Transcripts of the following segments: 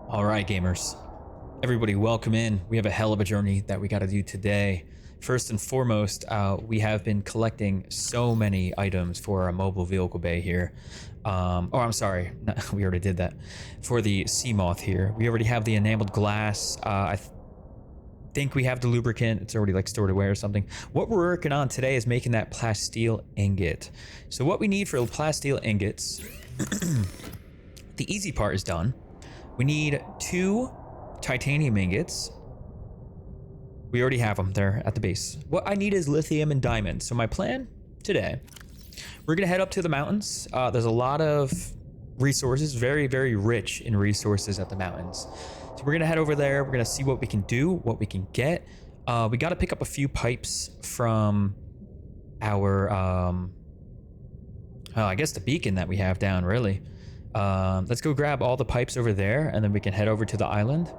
All right, gamers. Everybody, welcome in. We have a hell of a journey that we got to do today. First and foremost, we have been collecting so many items for our mobile vehicle bay here. I'm sorry, no, we already did that. For the sea moth here, we already have the enameled glass. I think we have the lubricant. It's already like stored away or something. What we're working on today is making that plasteel ingot. So what we need for plasteel ingots, the easy part is done. We need 2 titanium ingots. We already have them there at the base. What I need is lithium and diamonds. So my plan today, we're gonna head up to the mountains. There's a lot of resources, very, very rich in resources at the mountains. So we're gonna head over there. We're gonna see what we can do, what we can get. We gotta pick up a few pipes from our, I guess the beacon that we have down, really. Let's go grab all the pipes over there, and then we can head over to the island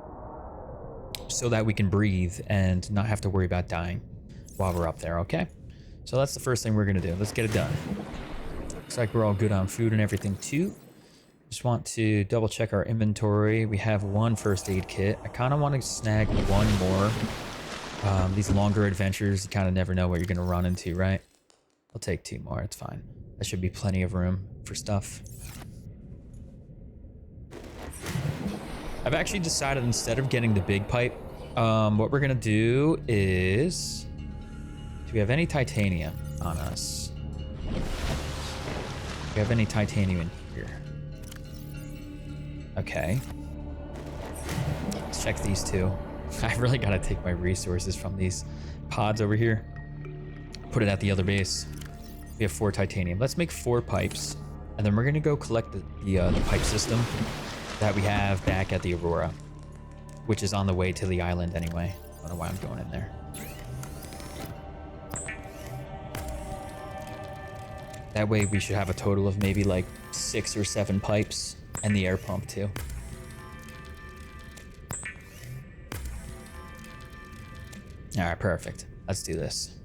so that we can breathe and not have to worry about dying while we're up there, okay? So that's the first thing we're gonna do. Let's get it done. Looks like we're all good on food and everything too. Just want to double check our inventory. We have 1 first aid kit. I kind of want to snag 1 more. These longer adventures, you kind of never know what you're gonna run into, right? I'll take 2 more, it's fine. That should be plenty of room for stuff. I've actually decided instead of getting the big pipe, what we're gonna do is, do we have any titanium on us? Do we have any titanium in here? Okay. Let's check these 2. I really gotta take my resources from these pods over here. Put it at the other base. We have 4 titanium. Let's make 4 pipes, and then we're gonna go collect the pipe system that we have back at the Aurora, which is on the way to the island anyway. I don't know why I'm going in there. That way we should have a total of maybe like 6 or 7 pipes and the air pump too. All right, perfect. Let's do this.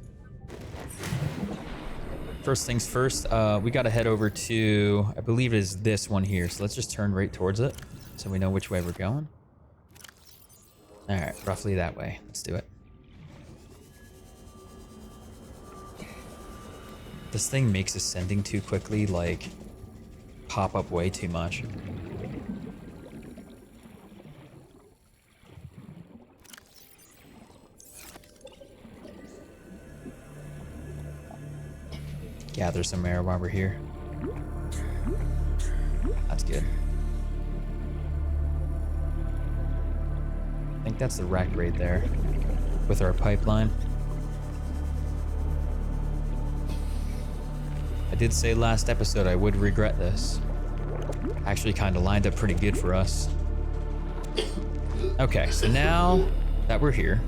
First things first, we gotta head over to, I believe it is this one here. So let's just turn right towards it so we know which way we're going. All right, roughly that way. Let's do it. This thing makes ascending too quickly, like, pop up way too much. Gather some air while we're here. That's good. I think that's the wreck right there with our pipeline. I did say last episode I would regret this. Actually kind of lined up pretty good for us. Okay, so now that we're here,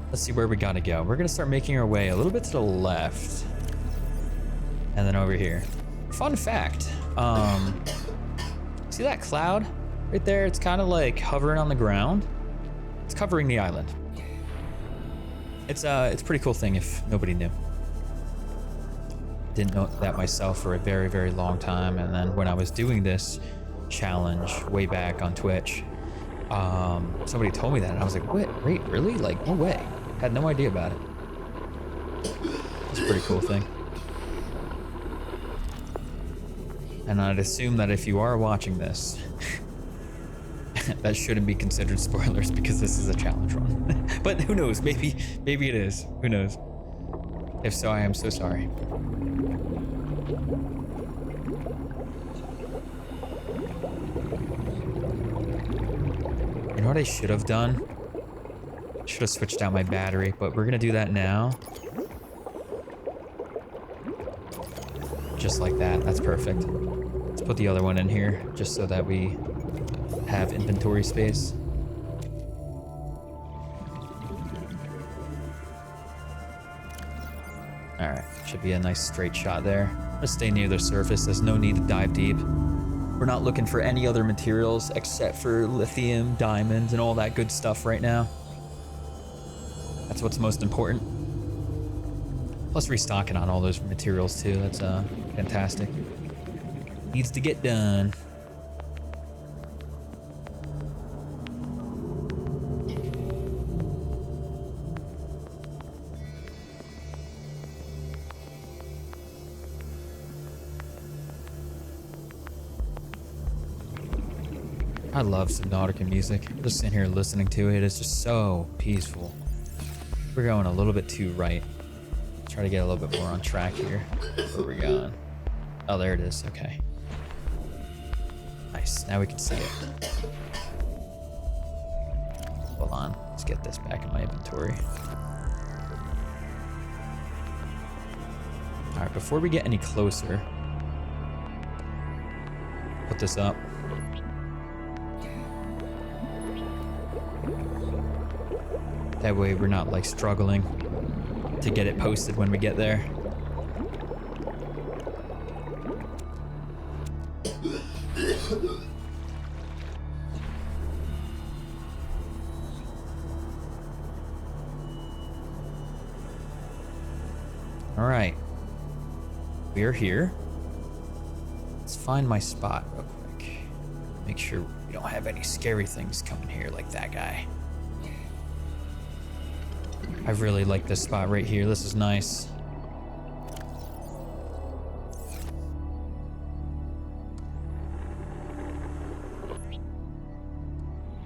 let's see where we gotta go. We're gonna start making our way a little bit to the left. And then over here. Fun fact, see that cloud right there? It's kind of like hovering on the ground. It's covering the island. It's a pretty cool thing if nobody knew. Didn't know that myself for a very, very long time. And then when I was doing this challenge way back on Twitch, somebody told me that and I was like, wait, really? Like, no way. Had no idea about it. It's a pretty cool thing. And I'd assume that if you are watching this, that shouldn't be considered spoilers because this is a challenge run. But who knows? Maybe it is. Who knows? If so, I am so sorry. You know what I should have done? Should have switched out my battery, but we're gonna do that now. Just like that. That's perfect. Let's put the other one in here just so that we have inventory space. All right, should be a nice straight shot there. Let's stay near the surface. There's no need to dive deep. We're not looking for any other materials except for lithium, diamonds, and all that good stuff right now. That's what's most important. Plus restocking on all those materials too. That's fantastic. Needs to get done. I love Subnautica music. Just sitting here listening to it. It's just so peaceful. We're going a little bit too right. Try to get a little bit more on track here. Where are we going? Oh, there it is. Okay. Nice. Now we can see it. Hold on. Let's get this back in my inventory. All right, before we get any closer, put this up. That way we're not like struggling to get it posted when we get there. All right, we are here. Let's find my spot real quick. Make sure we don't have any scary things coming here like that guy. I really like this spot right here. This is nice.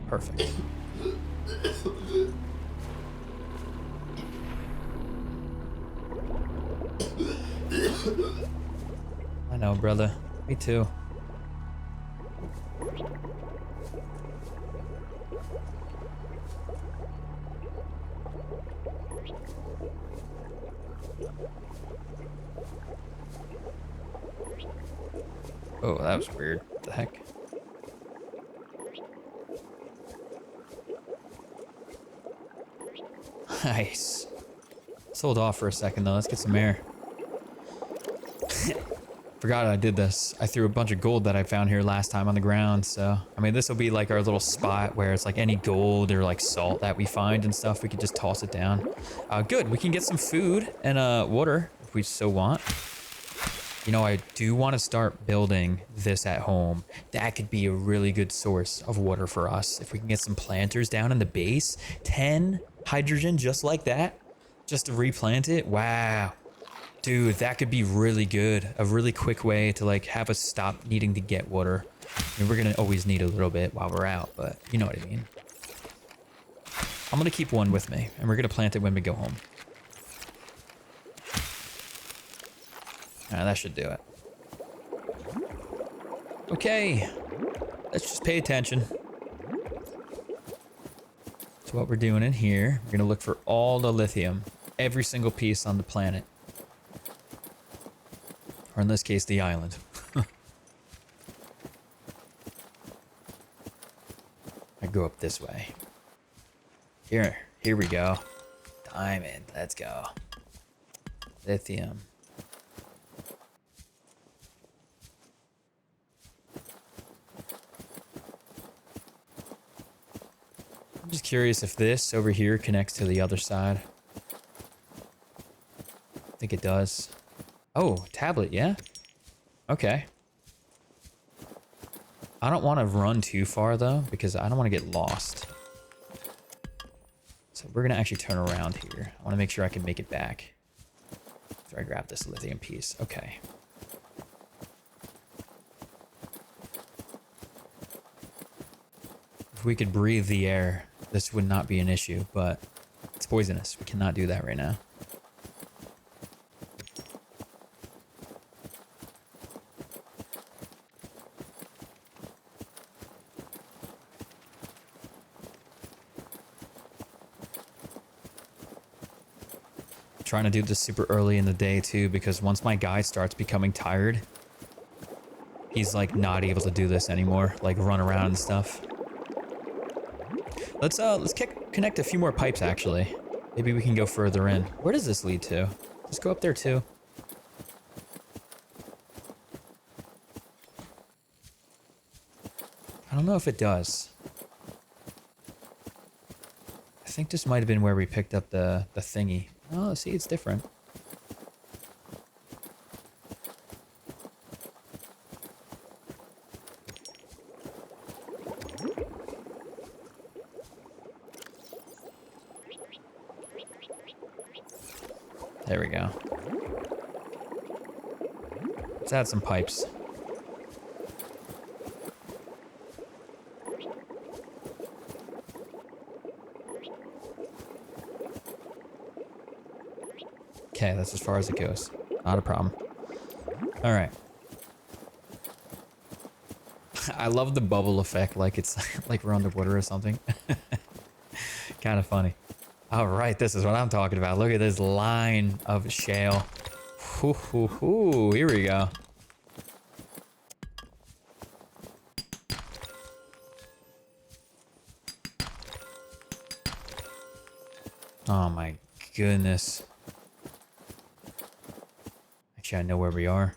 Perfect. I know, brother. Me too. Oh, that was weird. What the heck? Nice. Let's hold off for a second though. Let's get some air. Forgot I did this. I threw a bunch of gold that I found here last time on the ground. So, I mean, this will be like our little spot where it's like any gold or like salt that we find and stuff, we could just toss it down. Good. We can get some food and water if we so want. You know, I do want to start building this at home. That could be a really good source of water for us. If we can get some planters down in the base, 10 hydrogen just like that, just to replant it. Wow. Dude, that could be really good. A really quick way to like have us stop needing to get water. I mean, we're going to always need a little bit while we're out, but you know what I mean. I'm going to keep one with me and we're going to plant it when we go home. That should do it. Okay, let's just pay attention to what we're doing in here. We're gonna look for all the lithium, every single piece on the planet. Or in this case, the island. I go up this way. Here we go. Diamond, let's go. Lithium. I'm just curious if this over here connects to the other side. I think it does. Oh, tablet, yeah? Okay. I don't want to run too far though, because I don't want to get lost. So we're going to actually turn around here. I want to make sure I can make it back after I grab this lithium piece. Okay. If we could breathe the air, this would not be an issue, but it's poisonous. We cannot do that right now. I'm trying to do this super early in the day too, because once my guy starts becoming tired, he's like not able to do this anymore, like run around and stuff. Let's connect a few more pipes actually. Maybe we can go further in. Where does this lead to? Let's go up there too. I don't know if it does. I think this might have been where we picked up the thingy. Oh, see, it's different. There we go. Let's add some pipes. Okay, that's as far as it goes. Not a problem. All right. I love the bubble effect, like it's like we're underwater or something. Kind of funny. All right, this is what I'm talking about. Look at this line of shale. Hoo, hoo, hoo. Here we go. Oh my goodness. Actually, I know where we are.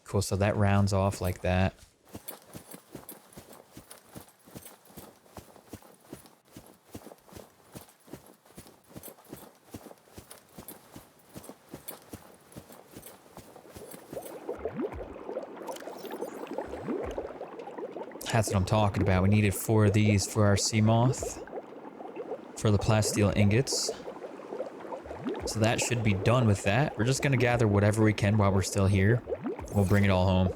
Cool, so that rounds off like that. That's what I'm talking about. We needed 4 of these for our sea moth. For the plasteel ingots. So that should be done with that. We're just gonna gather whatever we can while we're still here. We'll bring it all home.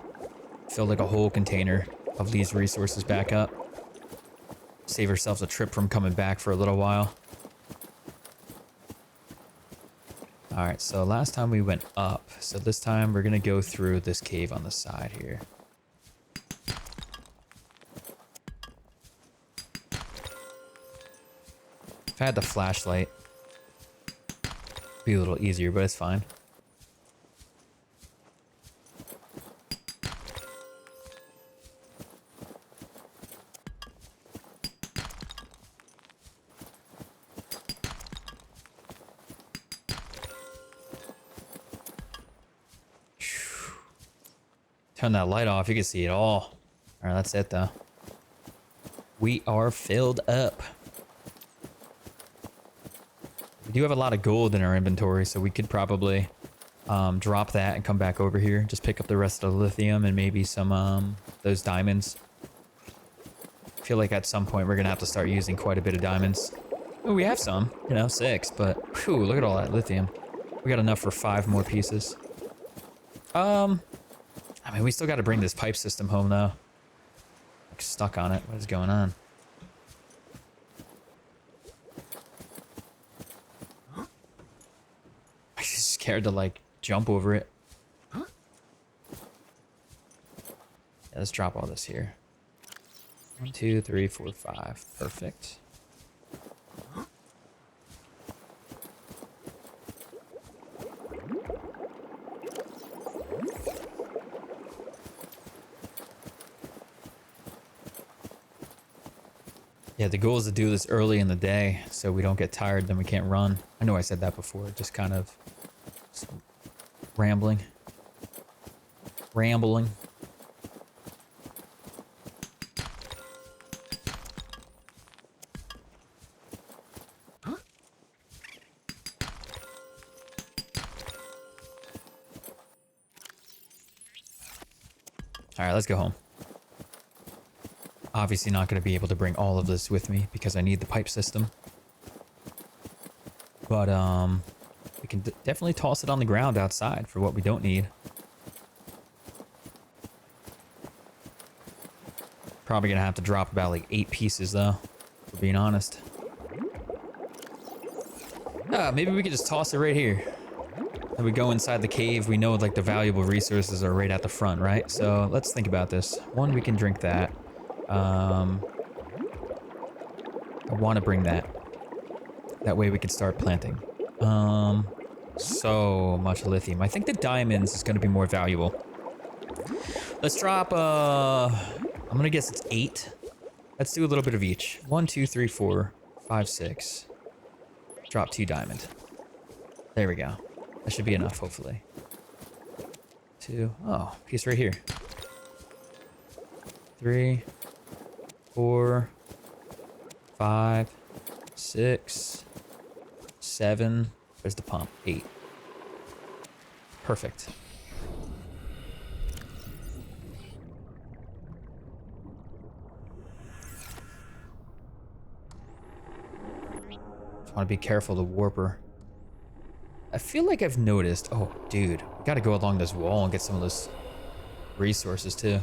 Fill like a whole container of these resources back up. Save ourselves a trip from coming back for a little while. Alright, so last time we went up. So this time we're gonna go through this cave on the side here. If I had the flashlight, it'd be a little easier, but it's fine. Turn that light off, you can see it all. Alright, that's it though. We are filled up. We do have a lot of gold in our inventory, so we could probably drop that and come back over here. Just pick up the rest of the lithium and maybe some those diamonds. I feel like at some point we're gonna have to start using quite a bit of diamonds. Oh, we have some, you know, 6, but whew, look at all that lithium. We got enough for 5 more pieces. I mean, we still got to bring this pipe system home, though. Like, stuck on it. What is going on? I'm just scared to, like, jump over it. Yeah, let's drop all this here. 1, 2, 3, 4, 5. Perfect. Yeah, the goal is to do this early in the day so we don't get tired, then we can't run. I know I said that before, just kind of rambling. Rambling. All right, let's go home. Obviously not going to be able to bring all of this with me because I need the pipe system. But we can definitely toss it on the ground outside for what we don't need. Probably going to have to drop about like 8 pieces though, for being honest. Maybe we could just toss it right here. And we go inside the cave, we know like the valuable resources are right at the front, right? So let's think about this. 1, we can drink that. I want to bring that. That way we can start planting. So much lithium. I think the diamonds is going to be more valuable. Let's drop, I'm going to guess it's 8. Let's do a little bit of each. 1, 2, 3, 4, 5, 6. Drop 2 diamond. There we go. That should be enough, hopefully. 2. Oh, piece right here. 3, 4, 5, 6, 7. Where's the pump? 8. Perfect. Just want to be careful to warp her. I feel like I've noticed. Oh, dude, we gotta go along this wall and get some of those resources too.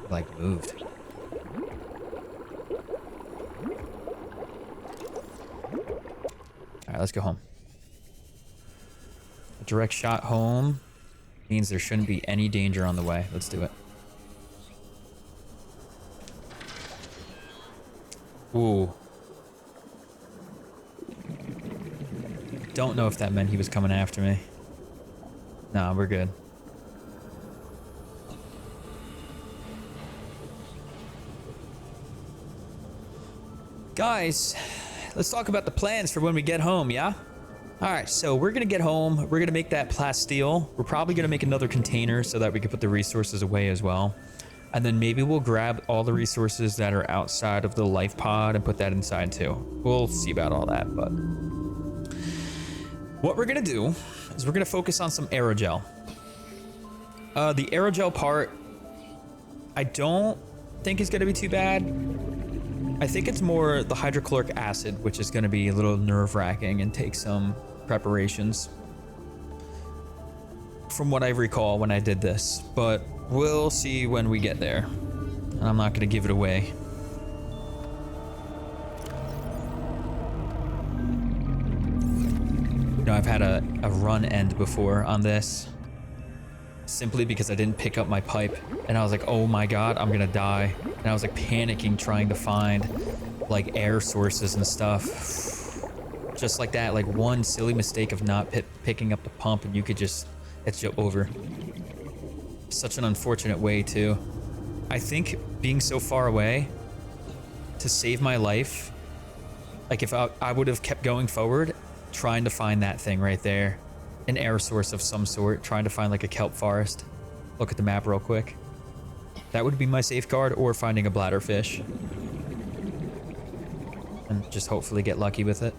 Like moved. right, let's go home. A direct shot home means there shouldn't be any danger on the way. Let's do it. Ooh. Don't know if that meant he was coming after me. Nah, we're good. Guys, let's talk about the plans for when we get home, yeah? Alright, so we're gonna get home. We're gonna make that plasteel. We're probably gonna make another container so that we can put the resources away as well. And then maybe we'll grab all the resources that are outside of the life pod and put that inside too. We'll see about all that, but... what we're gonna do is we're gonna focus on some aerogel. The aerogel part, I don't think is gonna be too bad. I think it's more the hydrochloric acid, which is gonna be a little nerve-wracking and take some preparations. From what I recall when I did this, but we'll see when we get there. And I'm not gonna give it away. You know, I've had a run end before on this, simply because I didn't pick up my pipe and I was like, oh my god, I'm gonna die. And I was like panicking trying to find like air sources and stuff. Just like that, like one silly mistake of not picking up the pump and you could just, it's over. Such an unfortunate way too. I think being so far away to save my life, like if I would have kept going forward, trying to find that thing right there. An air source of some sort, trying to find like a kelp forest. Look at the map real quick. That would be my safeguard, or finding a bladderfish. And just hopefully get lucky with it.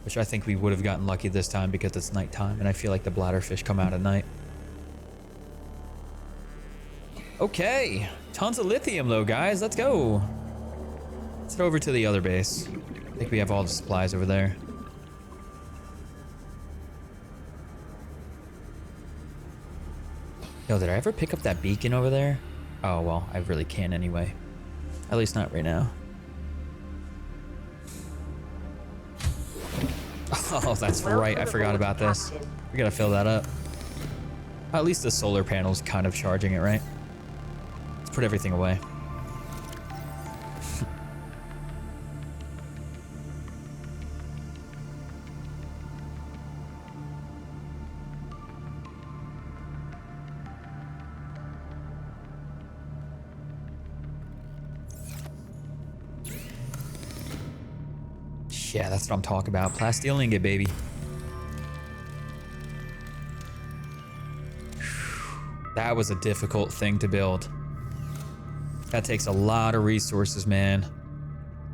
Which I think we would have gotten lucky this time because it's nighttime and I feel like the bladderfish come out at night. Okay, tons of lithium though, guys. Let's go. Let's head over to the other base. I think we have all the supplies over there. Yo, did I ever pick up that beacon over there? Oh, well, I really can't anyway. At least not right now. Oh, that's right. I forgot about this. We gotta fill that up. At least the solar panel's kind of charging it, right? Let's put everything away. Yeah, that's what I'm talking about. Plasteel ingot, baby. That was a difficult thing to build. That takes a lot of resources, man.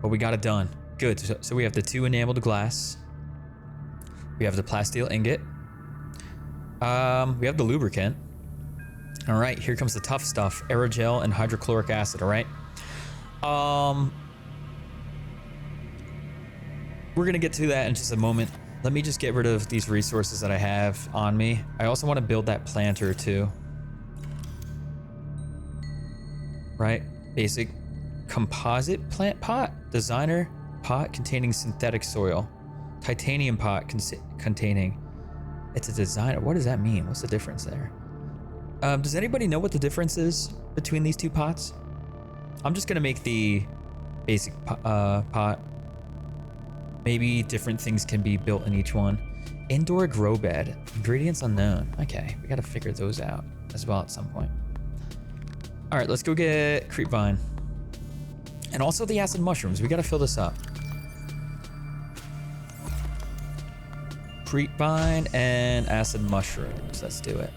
But we got it done. Good. So we have the 2 enameled glass. We have the plasteel ingot. We have the lubricant. All right, here comes the tough stuff. Aerogel and hydrochloric acid, all right? We're gonna get to that in just a moment. Let me just get rid of these resources that I have on me. I also want to build that planter too. Right? Basic composite plant pot. Designer pot containing synthetic soil. Titanium pot containing. It's a designer. What does that mean? What's the difference there? Does anybody know what the difference is between these 2 pots? I'm just gonna make the basic pot. Maybe different things can be built in each one. Indoor grow bed. Ingredients unknown. Okay, we gotta figure those out as well at some point. All right, let's go get creepvine. And also the acid mushrooms. We gotta fill this up. Creepvine and acid mushrooms. Let's do it.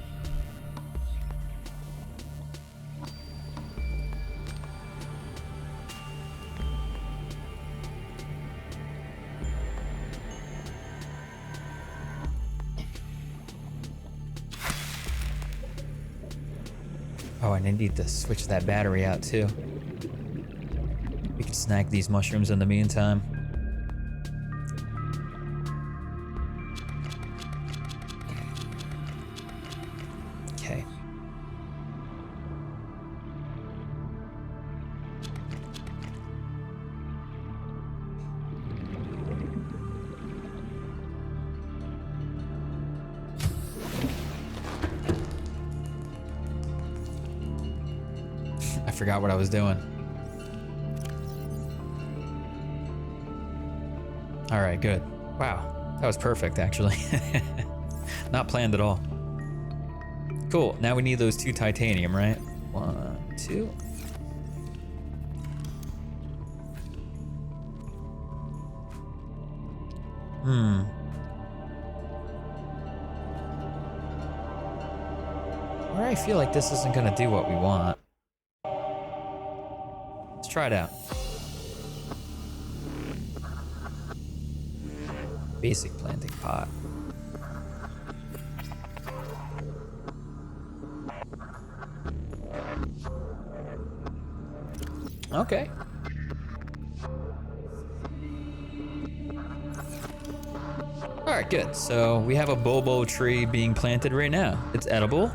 Oh, and I need to switch that battery out too. We can snag these mushrooms in the meantime. Okay. forgot what I was doing. All right, good. Wow, that was perfect, actually. Not planned at all. Cool, now we need those 2 titanium, right? 1, 2. Or I feel like this isn't gonna do what we want. Let's try it out. Basic planting pot. Okay. All right, good. So we have a bobo tree being planted right now. It's edible.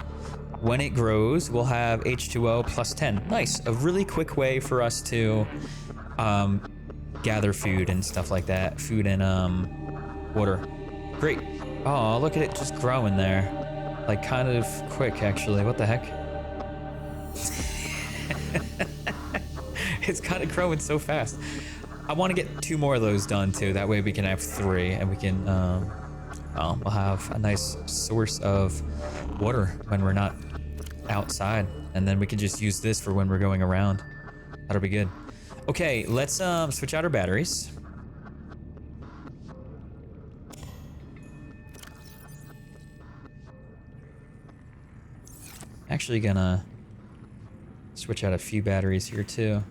When it grows, we'll have H2O plus 10. Nice. A really quick way for us to gather food and stuff like that. Food and water. Great. Oh, look at it just growing there. Like kind of quick, actually. What the heck? It's kind of growing so fast. I want to get 2 more of those done too. That way we can have 3 and we can, well, we'll have a nice source of water when we're not outside. And then we can just use this for when we're going around. That'll be good. Okay, let's switch out our batteries. Actually gonna switch out a few batteries here too.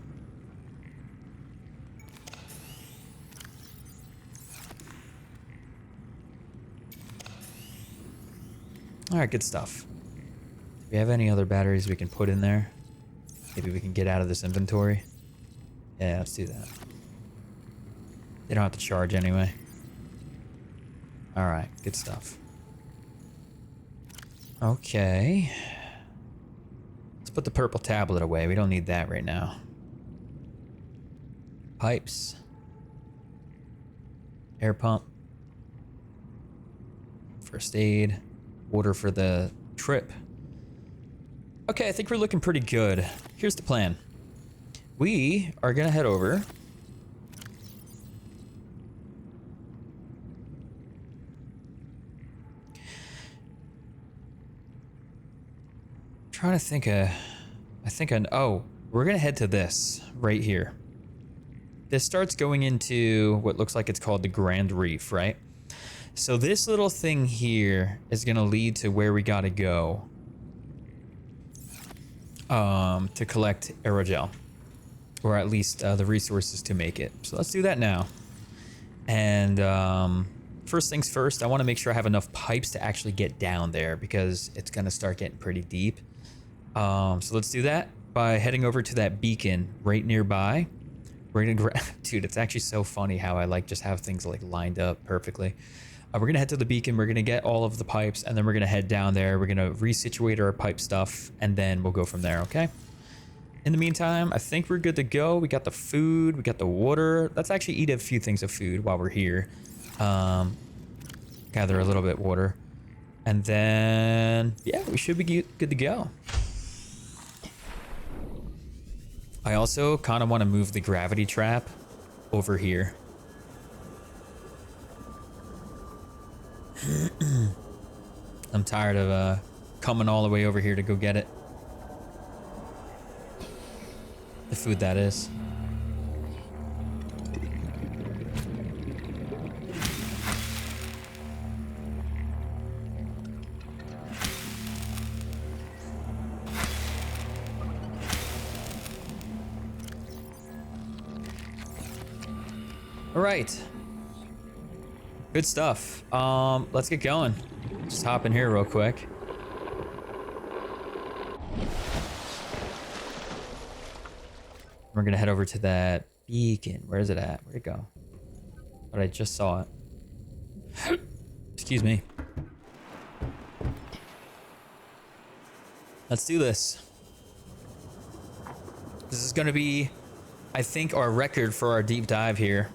All right, good stuff. Do we have any other batteries we can put in there? Maybe we can get out of this inventory. Yeah, let's do that. They don't have to charge anyway. All right, good stuff. Okay. Let's put the purple tablet away. We don't need that right now. Pipes. Air pump. First aid. Water for the trip. Okay, I think we're looking pretty good. Here's the plan. We are gonna head over. Trying to think oh, we're gonna head to this right here. This starts going into what looks like it's called the Grand Reef, right? So this little thing here is gonna lead to where we gotta go to collect Aerogel, or at least the resources to make it. So let's do that now. And first things first, I want to make sure I have enough pipes to actually get down there because it's gonna start getting pretty deep. So let's do that by heading over to that beacon right nearby. We're gonna dude, it's actually so funny how I like just have things like lined up perfectly. We're gonna head to the beacon, we're gonna get all of the pipes, and then we're gonna head down there. We're gonna resituate our pipe stuff, and then we'll go from there, okay? In the meantime, I think we're good to go. We got the food, we got the water. Let's actually eat a few things of food while we're here. Gather a little bit of water. And then, yeah, we should be good to go. I also kind of want to move the gravity trap over here. I'm tired of coming all the way over here to go get it. The food, that is. All right. Good stuff. Let's get going. Just hop in here real quick. We're gonna head over to that beacon. Where is it at? Where'd it go? But I just saw it. Excuse me. Let's do this. This is gonna be, I think, our record for our deep dive here.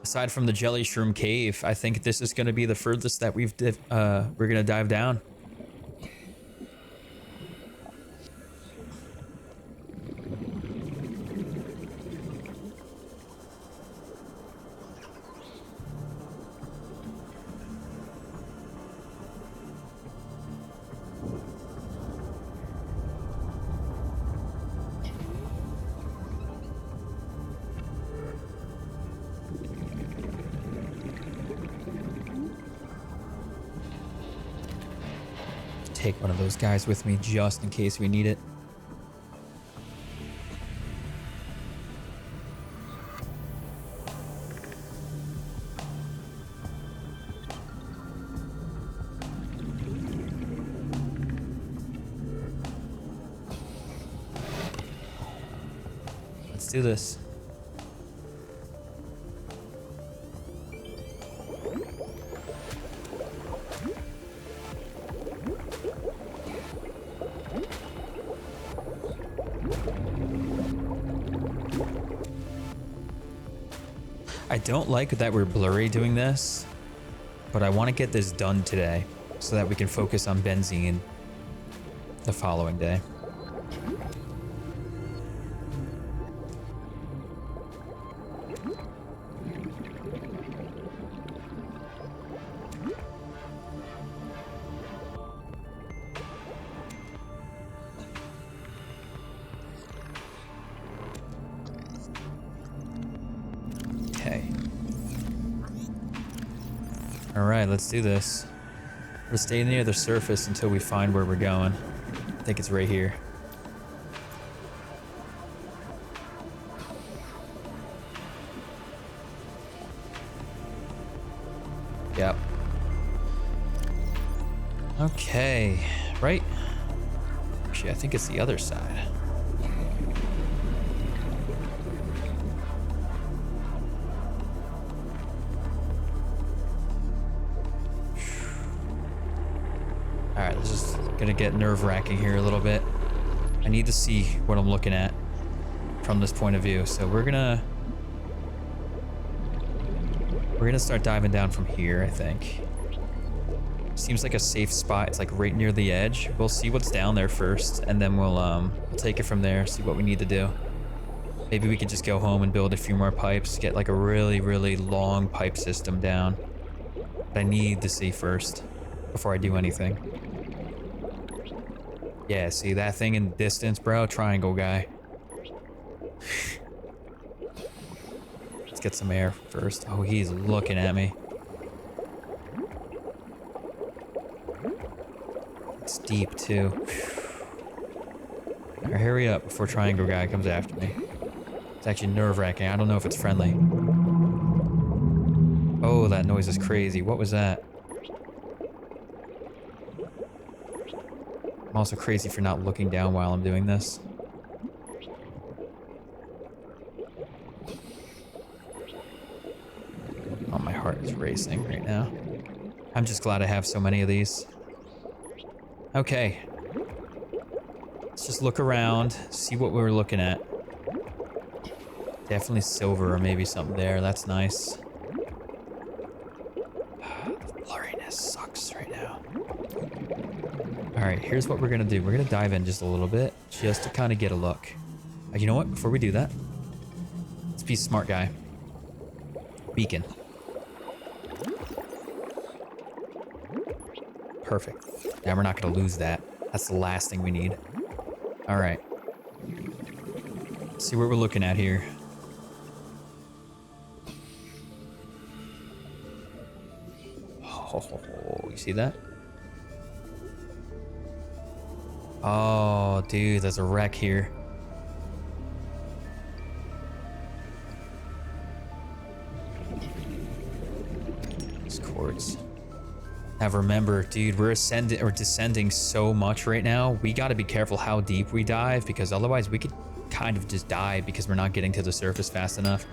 Aside from the jelly shroom cave, I think this is gonna be the furthest that we're gonna dive down. take one of those guys with me just in case we need it. Let's do this. I don't like that we're blurry doing this, but I want to get this done today so that we can focus on benzene the following day. Okay. All right, let's do this. We'll stay near the surface until we find where we're going. I think it's right here. Yep. Okay, right? Actually, I think it's the other side. All right, this is gonna get nerve-wracking here a little bit. I need to see what I'm looking at from this point of view. So we're gonna start diving down from here, I think. Seems like a safe spot. It's like right near the edge. We'll see what's down there first, and then we'll take it from there, see what we need to do. Maybe we could just go home and build a few more pipes, get like a really, really long pipe system down. But I need to see first before I do anything. Yeah, see that thing in the distance, bro? Triangle guy. Let's get some air first. Oh, he's looking at me. It's deep, too. All right, hurry up before Triangle Guy comes after me. It's actually nerve-wracking. I don't know if it's friendly. Oh, that noise is crazy. What was that? I'm also crazy for not looking down while I'm doing this. Oh, my heart is racing right now. I'm just glad I have so many of these. Okay. Let's just look around, see what we're looking at. Definitely silver or maybe something there. That's nice. The blurriness sucks right now. All right, here's what we're gonna do. We're gonna dive in just a little bit, just to kind of get a look. You know what? Before we do that, let's be a smart guy. Beacon. Perfect. Now we're not gonna lose that. That's the last thing we need. All right. Let's see what we're looking at here. Oh, you see that? Oh, dude, there's a wreck here. These cords. Now remember, dude, we're ascending or descending so much right now. We got to be careful how deep we dive, because otherwise we could kind of just die because we're not getting to the surface fast enough.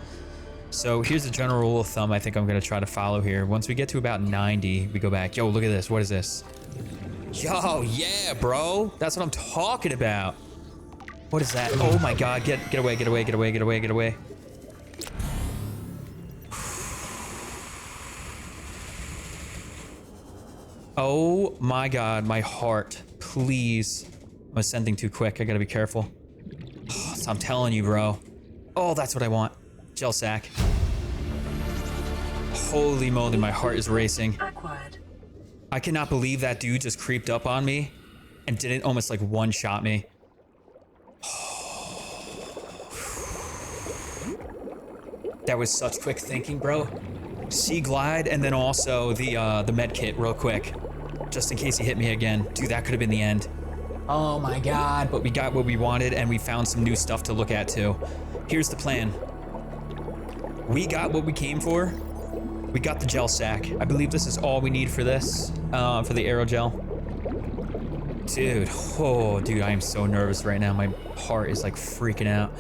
So here's the general rule of thumb I think I'm going to try to follow here. Once we get to about 90, we go back. Yo, look at this. What is this? Yo, yeah, bro. That's what I'm talking about. What is that? Oh my God. Get away, get away, get away, get away, get away. Oh my God, my heart. Please. I'm ascending too quick. I gotta be careful. Oh, so I'm telling you, bro. Oh, that's what I want. Gel sack. Holy moly, my heart is racing. Acquired. I cannot believe that dude just creeped up on me and didn't almost like one-shot me. That was such quick thinking, bro. Sea glide and then also the med kit real quick. Just in case he hit me again. Dude, that could have been the end. Oh my God, but we got what we wanted and we found some new stuff to look at too. Here's the plan. We got what we came for. We got the gel sack. I believe this is all we need for this, for the aerogel. Dude, oh, dude, I am so nervous right now. My heart is like freaking out.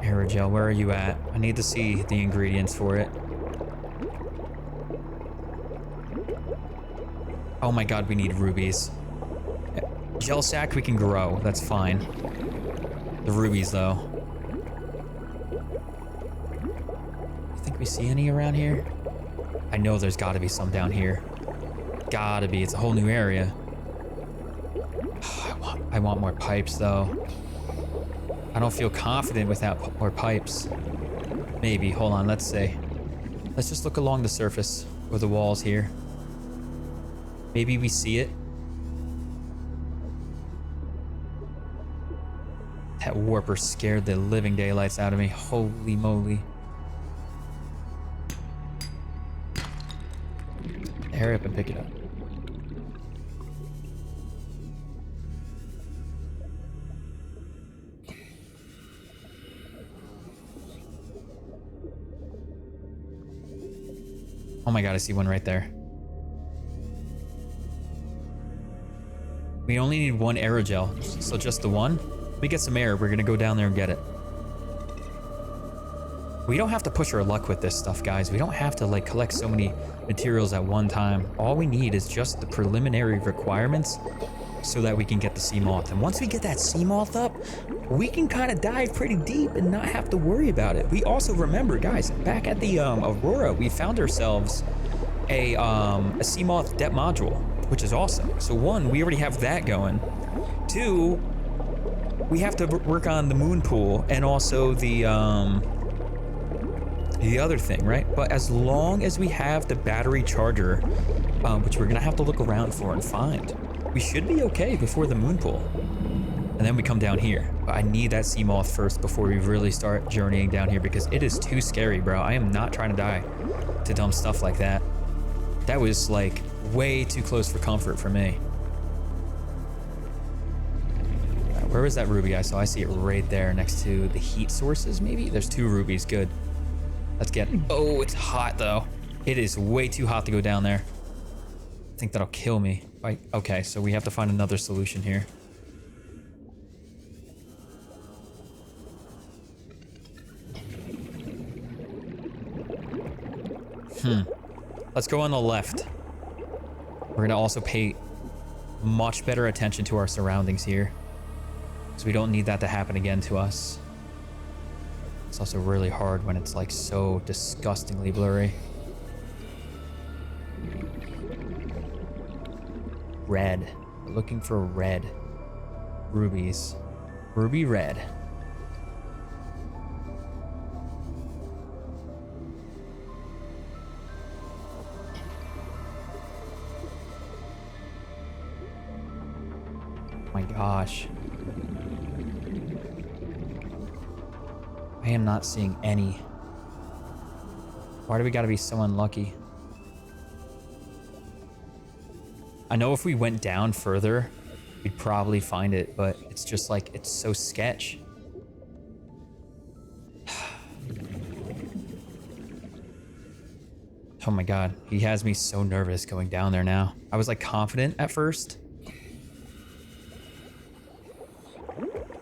Aerogel, where are you at? I need to see the ingredients for it. Oh my God, we need rubies. Gel sack we can grow, that's fine. The rubies though. You think we see any around here? I know there's gotta be some down here. Gotta be, it's a whole new area. I want more pipes though. I don't feel confident without more pipes. Maybe, hold on, let's see. Let's just look along the surface or the walls here. Maybe we see it. That warper scared the living daylights out of me. Holy moly. Hurry up and pick it up. Oh my God, I see one right there. We only need one aerogel, so just the one. We get some air, we're gonna go down there and get it. We don't have to push our luck with this stuff, guys. We don't have to like collect so many materials at one time. All we need is just the preliminary requirements so that we can get the sea moth. And once we get that sea moth up, we can kind of dive pretty deep and not have to worry about it. We also remember, guys, back at the Aurora, we found ourselves a sea moth depth module, which is awesome. So one, we already have that going. Two, we have to work on the moon pool and also the other thing, right? But as long as we have the battery charger, which we're gonna have to look around for and find, we should be okay before the moon pool. And then we come down here. But I need that sea moth first before we really start journeying down here because it is too scary, bro. I am not trying to die to dumb stuff like that. That was like way too close for comfort for me. Where was that ruby I saw? I see it right there next to the heat sources, maybe? There's two rubies, good. Let's get, oh, it's hot though. It is way too hot to go down there. I think that'll kill me. Okay, so we have to find another solution here. Let's go on the left. We're gonna also pay much better attention to our surroundings here, because we don't need that to happen again to us. It's also really hard when it's like so disgustingly blurry. Red. We're looking for red. Rubies. Ruby red. My gosh. I am not seeing any. Why do we gotta be so unlucky? I know if we went down further, we'd probably find it, but it's just like, it's so sketch. Oh my God, he has me so nervous going down there now. I was like confident at first,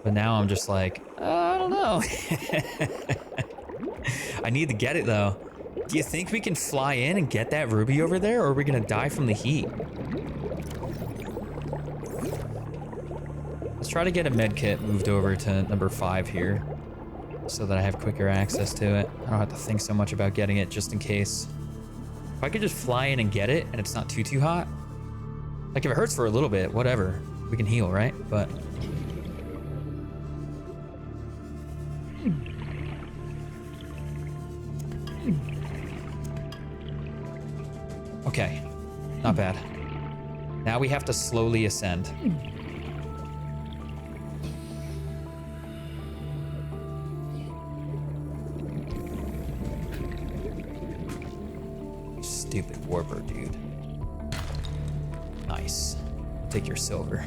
but now I'm just like, I don't know. I need to get it though. Do you think we can fly in and get that ruby over there, or are we gonna die from the heat? Let's try to get a med kit moved over to number 5 here so that I have quicker access to it. I don't have to think so much about getting it just in case. If I could just fly in and get it and it's not too hot, like if it hurts for a little bit, whatever, we can heal, right? But okay, not bad. Now we have to slowly ascend. stupid warper, dude. Nice. Take your silver.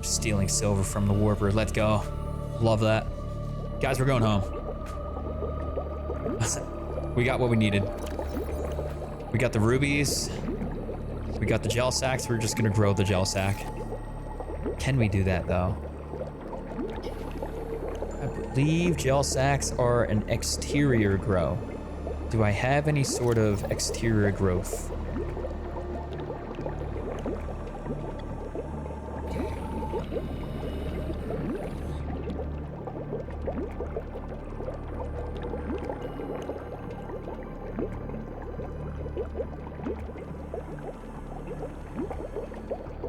Stealing silver from the warper. Let's go. Love that. Guys, we're going home. We got what we needed. We got the rubies. We got the gel sacks. We're just gonna grow the gel sack. Can we do that though? I believe gel sacks are an exterior grow. Do I have any sort of exterior growth?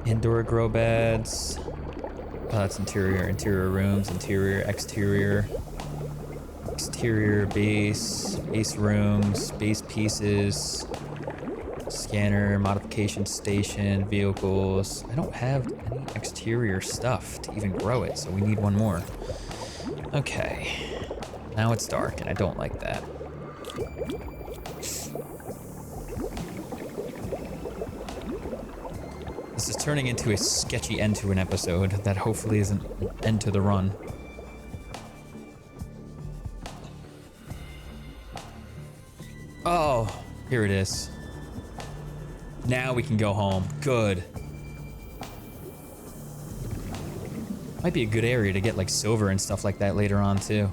Indoor grow beds. Oh, that's interior. Interior rooms, interior, exterior. Exterior, base rooms, base pieces. Scanner, modification station, vehicles. I don't have any exterior stuff to even grow it, so we need one more. Okay. Now it's dark, and I don't like that. This is turning into a sketchy end to an episode that hopefully isn't an end to the run. Oh, here it is. Now we can go home. Good. Might be a good area to get like silver and stuff like that later on too.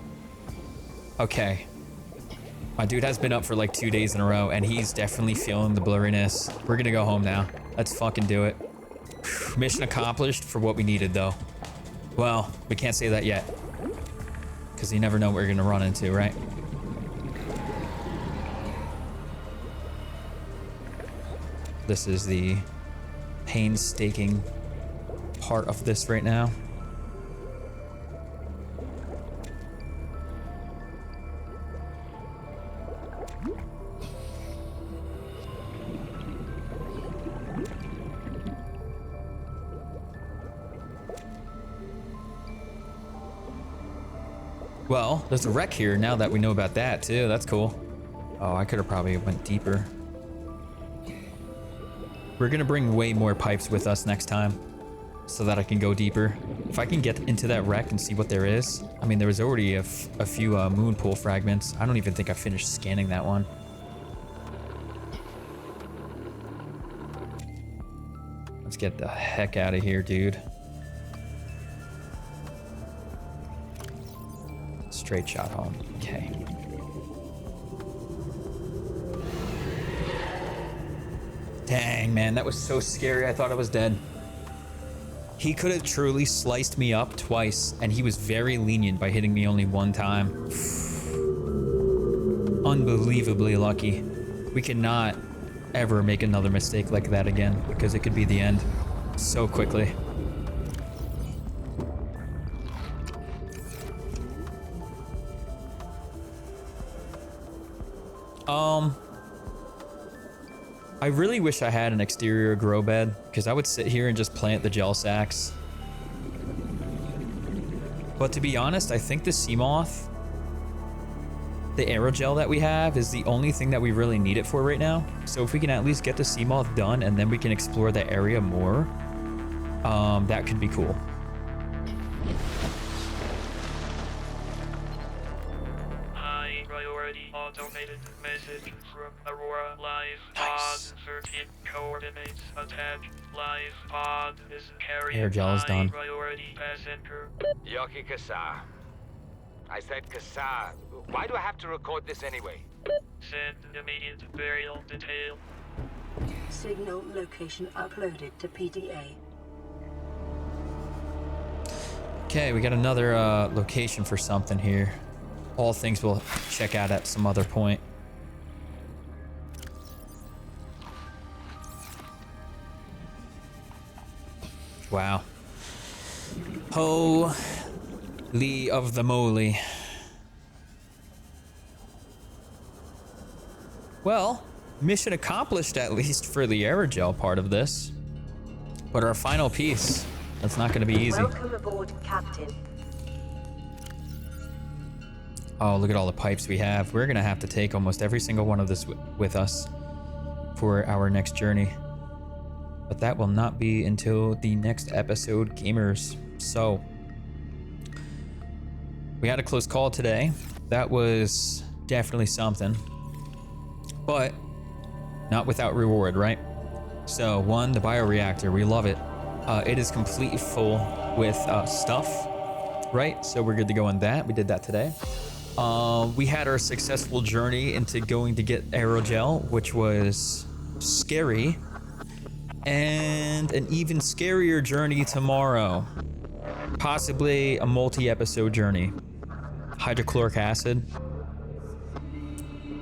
Okay. My dude has been up for like 2 days in a row and he's definitely feeling the blurriness. We're gonna go home now. Let's fucking do it. Mission accomplished for what we needed though. Well, we can't say that yet. Because you never know what we're gonna run into, right? This is the painstaking part of this right now. Well, there's a wreck here now that we know about that too. That's cool. Oh, I could have probably went deeper. We're gonna bring way more pipes with us next time so that I can go deeper. If I can get into that wreck and see what there is. I mean, there was already a few moon pool fragments. I don't even think I finished scanning that one. Let's get the heck out of here, dude. Straight shot home. Okay. Dang, man, that was so scary. I thought I was dead. He could have truly sliced me up twice, and he was very lenient by hitting me only one time. Unbelievably lucky. We cannot ever make another mistake like that again, because it could be the end so quickly. I really wish I had an exterior grow bed, because I would sit here and just plant the gel sacks. But to be honest, I think the sea moth, the aerogel that we have, is the only thing that we really need it for right now. So if we can at least get the sea moth done and then we can explore the area more, that could be cool. High priority automated message from Aurora Live Pod. Certain coordinates attached. Live pod is carrying Aerogel is done. Priority passenger. Yoki Kasa. I said Kasa. Why do I have to record this anyway? Send immediate burial detail. Signal location uploaded to PDA. Okay, we got another location for something here. All things we'll check out at some other point. Wow. Holy of the moly. Well, mission accomplished at least for the aerogel part of this. But our final piece, that's not going to be easy. Welcome aboard, Captain. Oh, look at all the pipes we have. We're gonna have to take almost every single one of this with us for our next journey. But that will not be until the next episode, gamers. So, we had a close call today. That was definitely something. But not without reward, right? So, one, the bioreactor. We love it. It is completely full with stuff, right? So we're good to go on that. We did that today. We had our successful journey into going to get Aerogel, which was scary. And an even scarier journey tomorrow. Possibly a multi-episode journey. Hydrochloric acid.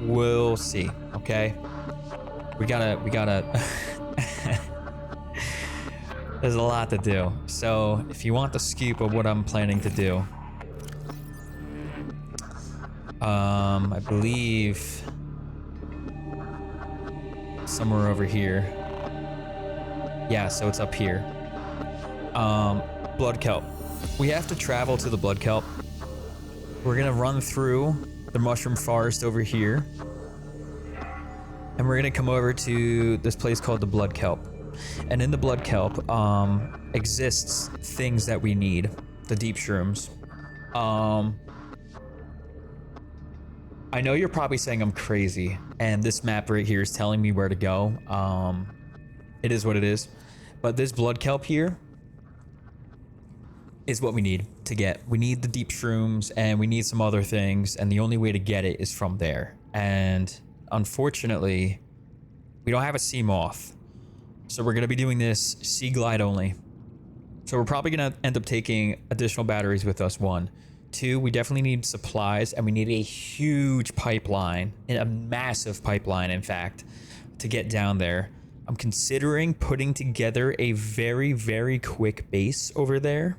We'll see, okay? We gotta There's a lot to do. So if you want the scoop of what I'm planning to do, I believe somewhere over here. Yeah, so it's up here. Blood kelp. We have to travel to the blood kelp. We're gonna run through the mushroom forest over here. And we're gonna come over to this place called the blood kelp. And in the blood kelp exists things that we need. The deep shrooms. I know you're probably saying I'm crazy, and this map right here is telling me where to go. It is what it is. But this blood kelp here is what we need to get. We need the deep shrooms, and we need some other things, and the only way to get it is from there. And unfortunately, we don't have a sea moth. So we're going to be doing this sea glide only. So we're probably going to end up taking additional batteries with us, 1. 2, we definitely need supplies, and we need a huge pipeline, a massive pipeline, in fact, to get down there. I'm considering putting together a very, very quick base over there.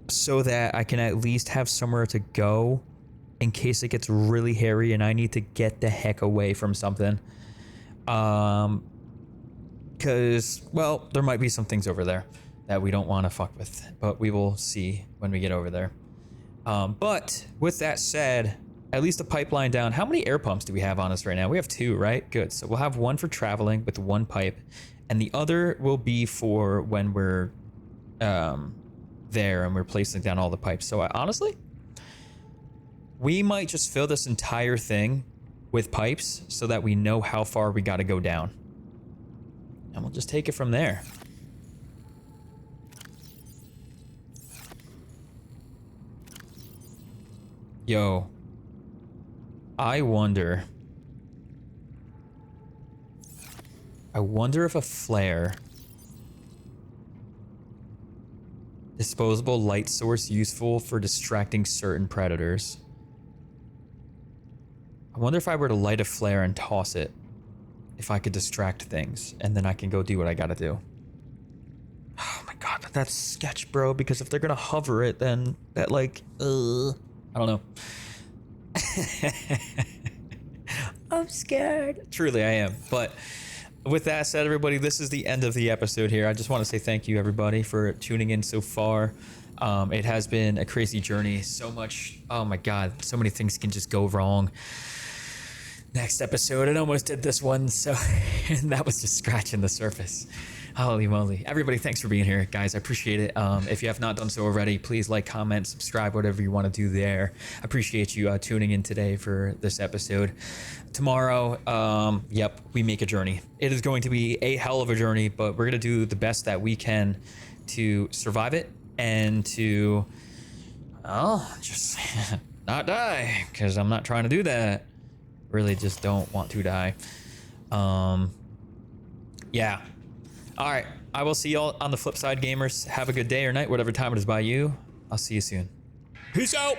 So that I can at least have somewhere to go in case it gets really hairy and I need to get the heck away from something. Because, well, there might be some things over there that we don't want to fuck with, but we will see when we get over there. But with that said, at least a pipeline down. How many air pumps do we have on us right now? We have 2, right? Good. So we'll have 1 for traveling with 1 pipe, and the other will be for when we're there and we're placing down all the pipes. So honestly, we might just fill this entire thing with pipes so that we know how far we got to go down. And we'll just take it from there. Yo, I wonder if a flare, disposable light source useful for distracting certain predators. I wonder if I were to light a flare and toss it, if I could distract things, and then I can go do what I gotta do. Oh my god, but that's sketch, bro, because if they're gonna hover it, then that like, I don't know. I'm scared. Truly, I am. But with that said, everybody, this is the end of the episode here. I just want to say thank you, everybody, for tuning in so far. It has been a crazy journey. So much. Oh my god, so many things can just go wrong. Next episode, it almost did this one, so and that was just scratching the surface. Holy moly. Everybody, thanks for being here, guys. I appreciate it. If you have not done so already, please like, comment, subscribe, whatever you want to do there. I appreciate you tuning in today for this episode. Tomorrow, yep, we make a journey. It is going to be a hell of a journey, but we're going to do the best that we can to survive it and to, well, just not die, because I'm not trying to do that. Really just don't want to die. Yeah. All right. I will see y'all on the flip side, gamers. Have a good day or night, whatever time it is by you. I'll see you soon. Peace out.